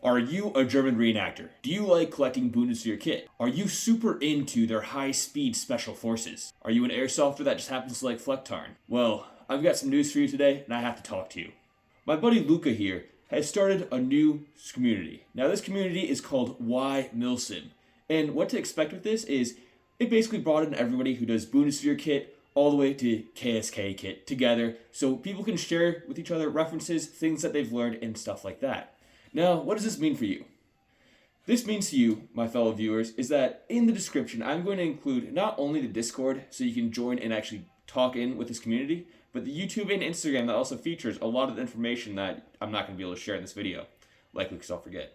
Are you a German Reenactor? Do you like collecting Bundeswehr kit? Are you super into their high-speed special forces? Are you an airsofter that just happens to like Flektarn? Well, I've got some news for you today, and I have to talk to you. My buddy Luca here has started a new community. Now, this community is called Y-Milsim, and what to expect with this is it basically brought in everybody who does Bundeswehr kit all the way to KSK kit together, so people can share with each other references, things that they've learned, and stuff like that. Now, what does this mean for you? This means to you, my fellow viewers, is that in the description, I'm going to include not only the Discord, so you can join and actually talk in with this community, but the YouTube and Instagram that also features a lot of the information that I'm not going to be able to share in this video, likely because I'll forget.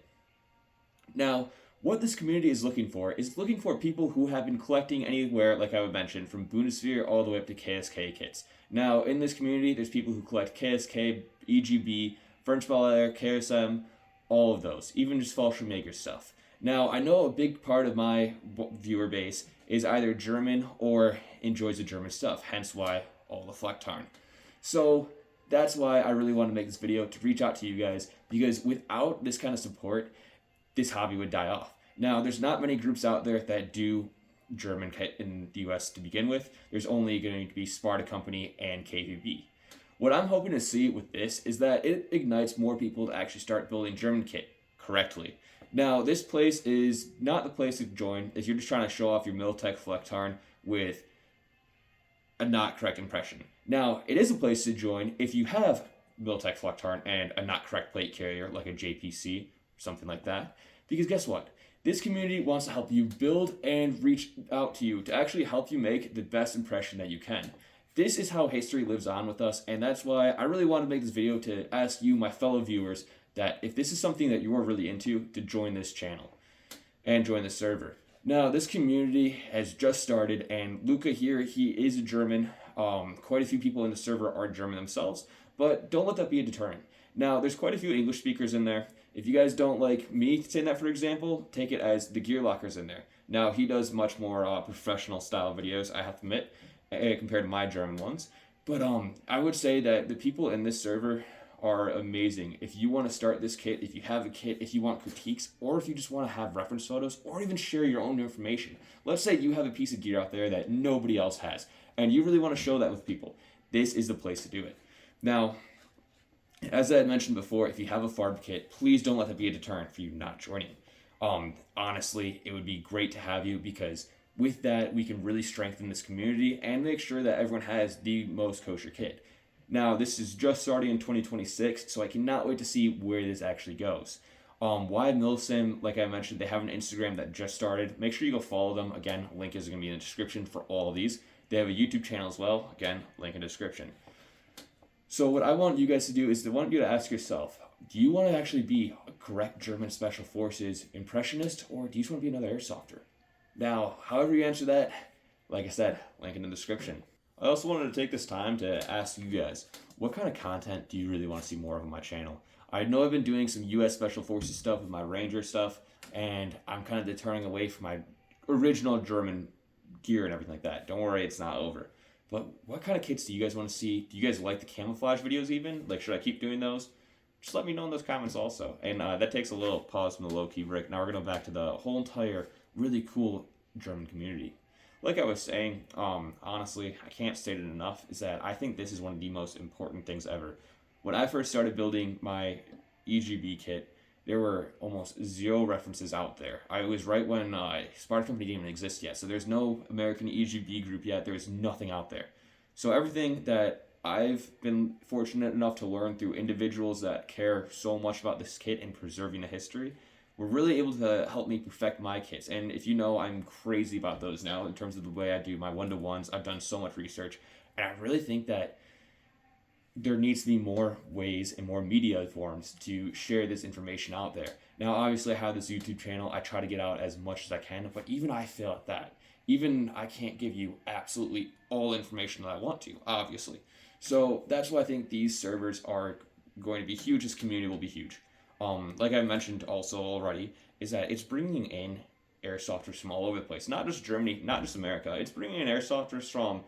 Now, what this community is looking for people who have been collecting anywhere, like I would mention, from Bundeswehr all the way up to KSK kits. Now, in this community, there's people who collect KSK, EGB, French Bel-Air, KSM, all of those, even just Fallschirmjäger stuff. Now, I know a big part of my viewer base is either German or enjoys the German stuff, hence why all the Flektarn. So that's why I really want to make this video, to reach out to you guys, because without this kind of support, this hobby would die off. Now, there's not many groups out there that do German kit in the US to begin with. There's only going to be Sparta Company and KVB. What I'm hoping to see with this is that it ignites more people to actually start building German kit correctly. Now, this place is not the place to join if you're just trying to show off your Militech Flektarn with a not correct impression. Now, it is a place to join if you have Militech Flektarn and a not correct plate carrier like a JPC, something like that. Because guess what? This community wants to help you build and reach out to you to actually help you make the best impression that you can. This is how history lives on with us, and that's why I really want to make this video to ask you, my fellow viewers, that if this is something that you are really into, to join this channel and join the server. Now, this community has just started, and Luca here, he is a German. Quite a few people in the server are German themselves, but don't let that be a deterrent. Now, there's quite a few English speakers in there. If you guys don't like me saying that, for example, take it as the Gear Locker's in there. Now, he does much more professional style videos, I have to admit, compared to my German ones. But I would say that the people in this server are amazing. If you want to start this kit, if you have a kit, if you want critiques, or if you just want to have reference photos, or even share your own information. Let's say you have a piece of gear out there that nobody else has, and you really want to show that with people. This is the place to do it. Now, as I had mentioned before, if you have a FARB kit, please don't let that be a deterrent for you not joining. Honestly, it would be great to have you, because with that, we can really strengthen this community and make sure that everyone has the most kosher kit. Now, this is just starting in 2026, so I cannot wait to see where this actually goes. Y-Milsim, like I mentioned, they have an Instagram that just started. Make sure you go follow them. Again, link is going to be in the description for all of these. They have a YouTube channel as well. Again, link in the description. So what I want you guys to do is I want you to ask yourself, do you want to actually be a correct German Special Forces impressionist, or do you just want to be another airsofter? Now, however you answer that, like I said, link in the description. I also wanted to take this time to ask you guys, what kind of content do you really want to see more of on my channel? I know I've been doing some US Special Forces stuff with my Ranger stuff, and I'm kind of deterring away from my original German gear and everything like that. Don't worry, it's not over. But what kind of kits do you guys want to see? Do you guys like the camouflage videos even? Like, should I keep doing those? Just let me know in those comments also. And that takes a little pause from the low-key break. Now we're going to go back to the whole entire really cool German community. Like I was saying, honestly, I can't state it enough, is that I think this is one of the most important things ever. When I first started building my EGB kit, there were almost zero references out there. I was right when Sparta Company didn't even exist yet, so there's no American EGB group yet. There's nothing out there. So everything that I've been fortunate enough to learn through individuals that care so much about this kit and preserving the history were really able to help me perfect my kits. And if you know, I'm crazy about those now in terms of the way I do my one-to-ones. I've done so much research, and I really think that there needs to be more ways and more media forms to share this information out there. Now, obviously, I have this YouTube channel. I try to get out as much as I can, but even I fail at that. Even I can't give you absolutely all information that I want to, obviously. So that's why I think these servers are going to be huge. This community will be huge. Like I mentioned also already, is that it's bringing in airsofters from all over the place. Not just Germany, not just America. It's bringing in airsofters from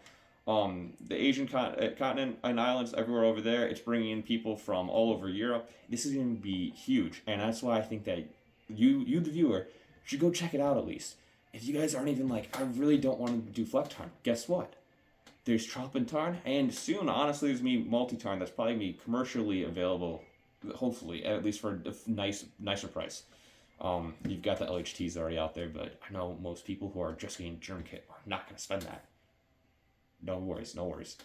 The Asian continent and islands everywhere over there, it's bringing in people from all over Europe. This is going to be huge, and that's why I think that you the viewer, should go check it out at least. If you guys aren't even like, I really don't want to do Flektarn, guess what? There's Troppentarn, and soon, honestly, there's me Multitarn that's probably going to be commercially available, hopefully, at least for a nicer price. You've got the LHTs already out there, but I know most people who are just getting German kit are not going to spend that. No worries, no worries.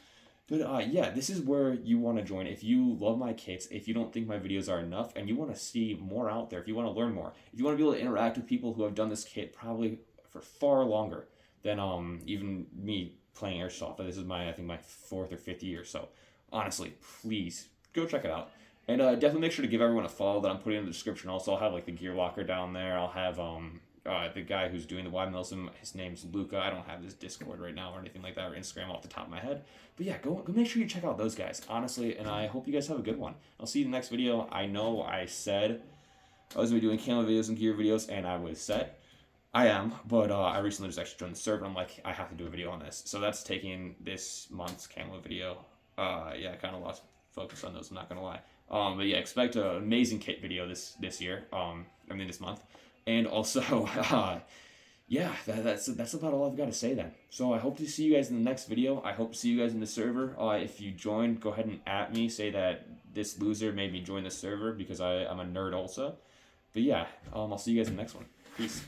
But yeah, this is where you want to join. If you love my kits, if you don't think my videos are enough, and you want to see more out there, if you want to learn more, if you want to be able to interact with people who have done this kit probably for far longer than even me playing Airsoft. This is I think my 4th or 5th year. So honestly, please go check it out. And definitely make sure to give everyone a follow that I'm putting in the description. Also, I'll have like the gear locker down there. I'll have the guy who's doing the Y-Milsim, his name's Luca. I don't have his Discord right now or anything like that, or Instagram off the top of my head. But yeah, go make sure you check out those guys, honestly, and I hope you guys have a good one. I'll see you in the next video. I know I said I was going to be doing camo videos and gear videos, and I was set. I am, but I recently just actually joined the server, and I'm like, I have to do a video on this. So that's taking this month's camo video. Yeah, I kind of lost focus on those, I'm not going to lie. But yeah, expect an amazing kit video this year, this month. And also, yeah, that's about all I've got to say then. So I hope to see you guys in the next video. I hope to see you guys in the server. If you join, go ahead and @ me. Say that this loser made me join the server because I'm a nerd also. But yeah, I'll see you guys in the next one. Peace.